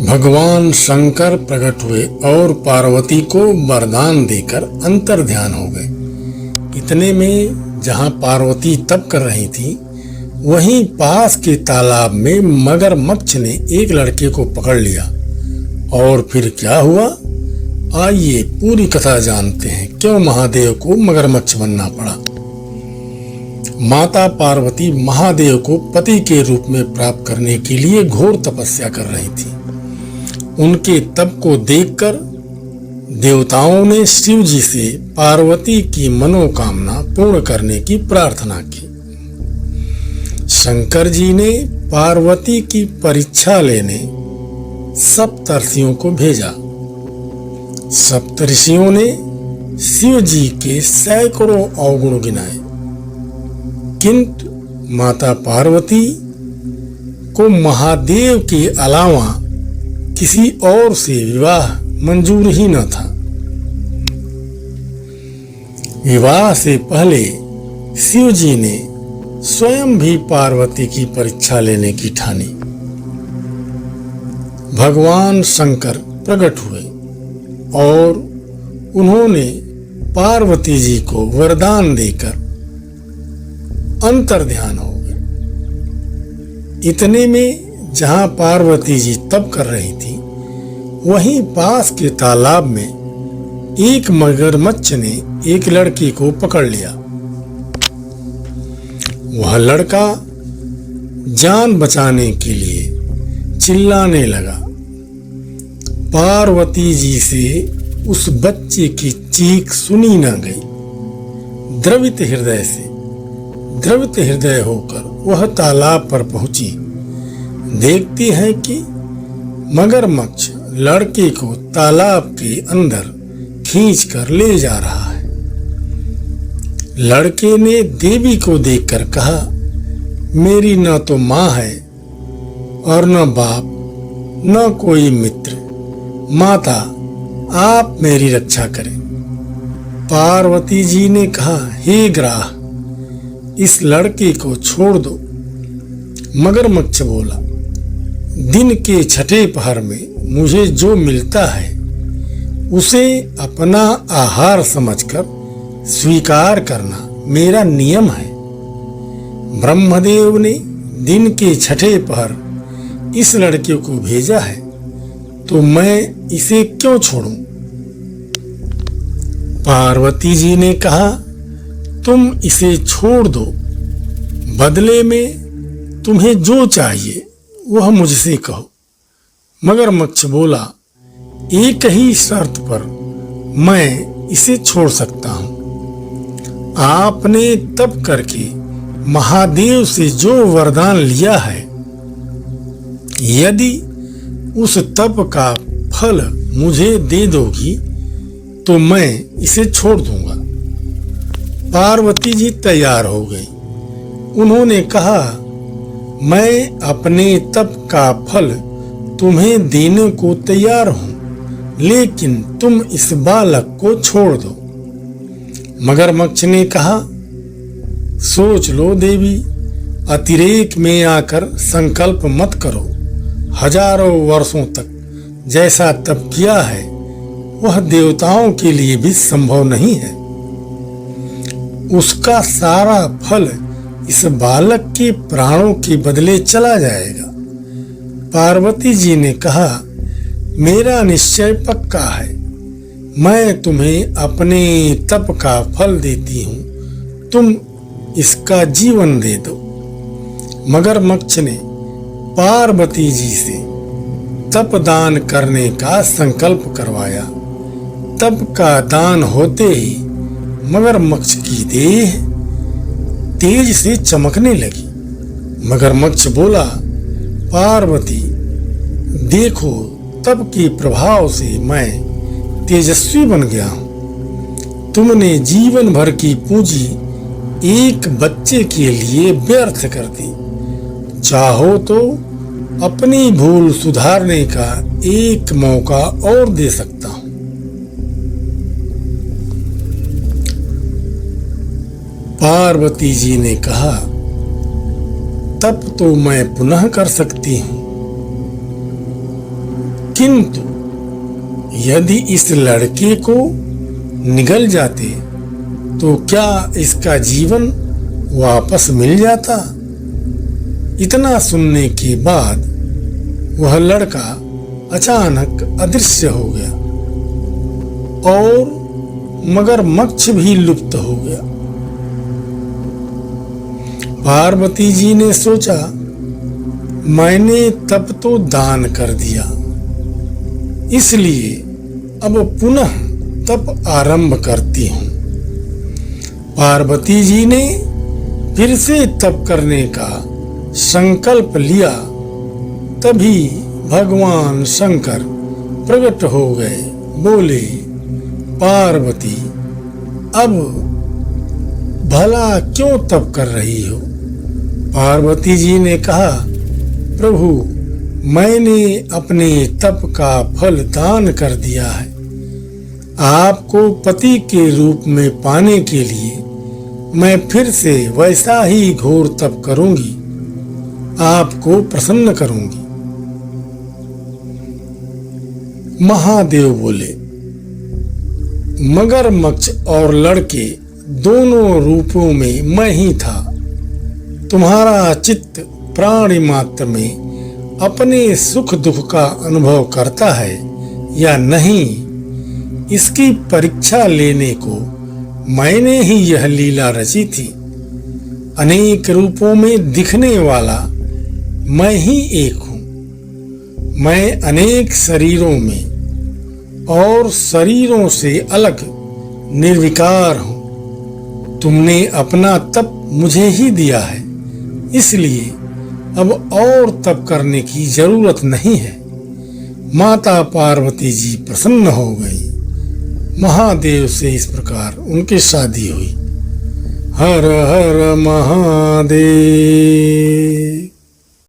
भगवान शंकर प्रकट हुए और पार्वती को वरदान देकर अंतर ध्यान हो गए। इतने में जहां पार्वती तप कर रही थी, वहीं पास के तालाब में मगरमच्छ ने एक लड़के को पकड़ लिया। और फिर क्या हुआ, आइए पूरी कथा जानते हैं। क्यों महादेव को मगरमच्छ बनना पड़ा। माता पार्वती महादेव को पति के रूप में प्राप्त करने के लिए घोर तपस्या कर रही थी। उनके तप को देखकर देवताओं ने शिव जी से पार्वती की मनोकामना पूर्ण करने की प्रार्थना की। शंकर जी ने पार्वती की परीक्षा लेने सप्तर्षियों को भेजा। सप्तर्षियों ने शिव जी के सैकड़ों अवगुण गिनाए, किंतु माता पार्वती को महादेव के अलावा किसी और से विवाह मंजूर ही न था। विवाह से पहले शिव जी ने स्वयं भी पार्वती की परीक्षा लेने की ठानी। भगवान शंकर प्रकट हुए और उन्होंने पार्वती जी को वरदान देकर अंतर ध्यान हो गए। इतने में जहां पार्वती जी तप कर रही थी, वहीं पास के तालाब में एक मगरमच्छ ने एक लड़की को पकड़ लिया। वह लड़का जान बचाने के लिए चिल्लाने लगा। पार्वती जी से उस बच्चे की चीख सुनी न गई। द्रवित हृदय होकर वह तालाब पर पहुंची। देखती है कि मगरमच्छ लड़के को तालाब के अंदर खींचकर ले जा रहा है। लड़के ने देवी को देखकर कहा, मेरी न तो माँ है और न बाप, न कोई मित्र। माता, आप मेरी रक्षा करें। पार्वती जी ने कहा, हे ग्राह, इस लड़के को छोड़ दो। मगरमच्छ बोला, दिन के छठे पहर में मुझे जो मिलता है उसे अपना आहार समझकर स्वीकार करना मेरा नियम है। ब्रह्मदेव ने दिन के छठे पहर इस लड़के को भेजा है, तो मैं इसे क्यों छोड़ूं? पार्वती जी ने कहा, तुम इसे छोड़ दो। बदले में तुम्हें जो चाहिए वह मुझसे कहो। मगरमच्छ बोला, एक ही शर्त पर मैं इसे छोड़ सकता हूं। आपने तप करके महादेव से जो वरदान लिया है, यदि उस तप का फल मुझे दे दोगी तो मैं इसे छोड़ दूंगा। पार्वती जी तैयार हो गई। उन्होंने कहा, मैं अपने तप का फल तुम्हें देने को तैयार हूं, लेकिन तुम इस बालक को छोड़ दो। मगरमच्छ ने कहा, सोच लो देवी, अतिरेक में आकर संकल्प मत करो। हजारों वर्षों तक जैसा तप किया है वह देवताओं के लिए भी संभव नहीं है। उसका सारा फल इस बालक के प्राणों के बदले चला जाएगा। पार्वती जी ने कहा, मेरा निश्चय पक्का है। मैं तुम्हें अपने तप का फल देती हूँ, तुम इसका जीवन दे दो। मगरमच्छ ने पार्वती जी से तप दान करने का संकल्प करवाया। तप का दान होते ही मगरमच्छ की देह तेज से चमकने लगी। मगरमच्छ बोला, पार्वती देखो, तप के प्रभाव से मैं तेजस्वी बन गया हूं। तुमने जीवन भर की पूंजी एक बच्चे के लिए व्यर्थ कर दी। चाहो तो अपनी भूल सुधारने का एक मौका और दे सकता हूं। पार्वती जी ने कहा, तप तो मैं पुनः कर सकती हूं, किंतु यदि इस लड़के को निगल जाते तो क्या इसका जीवन वापस मिल जाता। इतना सुनने के बाद वह लड़का अचानक अदृश्य हो गया और मगरमच्छ भी लुप्त हो गया। पार्वती जी ने सोचा, मैंने तप तो दान कर दिया, इसलिए अब पुनः तप आरंभ करती हूं। पार्वती जी ने फिर से तप करने का संकल्प लिया। तभी भगवान शंकर प्रकट हो गए, बोले, पार्वती अब भला क्यों तप कर रही हो। पार्वती जी ने कहा, प्रभु मैंने अपने तप का फल दान कर दिया है। आपको पति के रूप में पाने के लिए मैं फिर से वैसा ही घोर तप करूंगी, आपको प्रसन्न करूंगी। महादेव बोले, मगरमच्छ और लड़के दोनों रूपों में मैं ही था। तुम्हारा चित्त प्राणी मात्र में अपने सुख दुख का अनुभव करता है या नहीं, इसकी परीक्षा लेने को मैंने ही यह लीला रची थी। अनेक रूपों में दिखने वाला मैं ही एक हूं। मैं अनेक शरीरों में और शरीरों से अलग निर्विकार हूं। तुमने अपना तप मुझे ही दिया है, इसलिए अब और तप करने की जरूरत नहीं है। माता पार्वती जी प्रसन्न हो गई। महादेव से इस प्रकार उनकी शादी हुई। हर हर महादेव।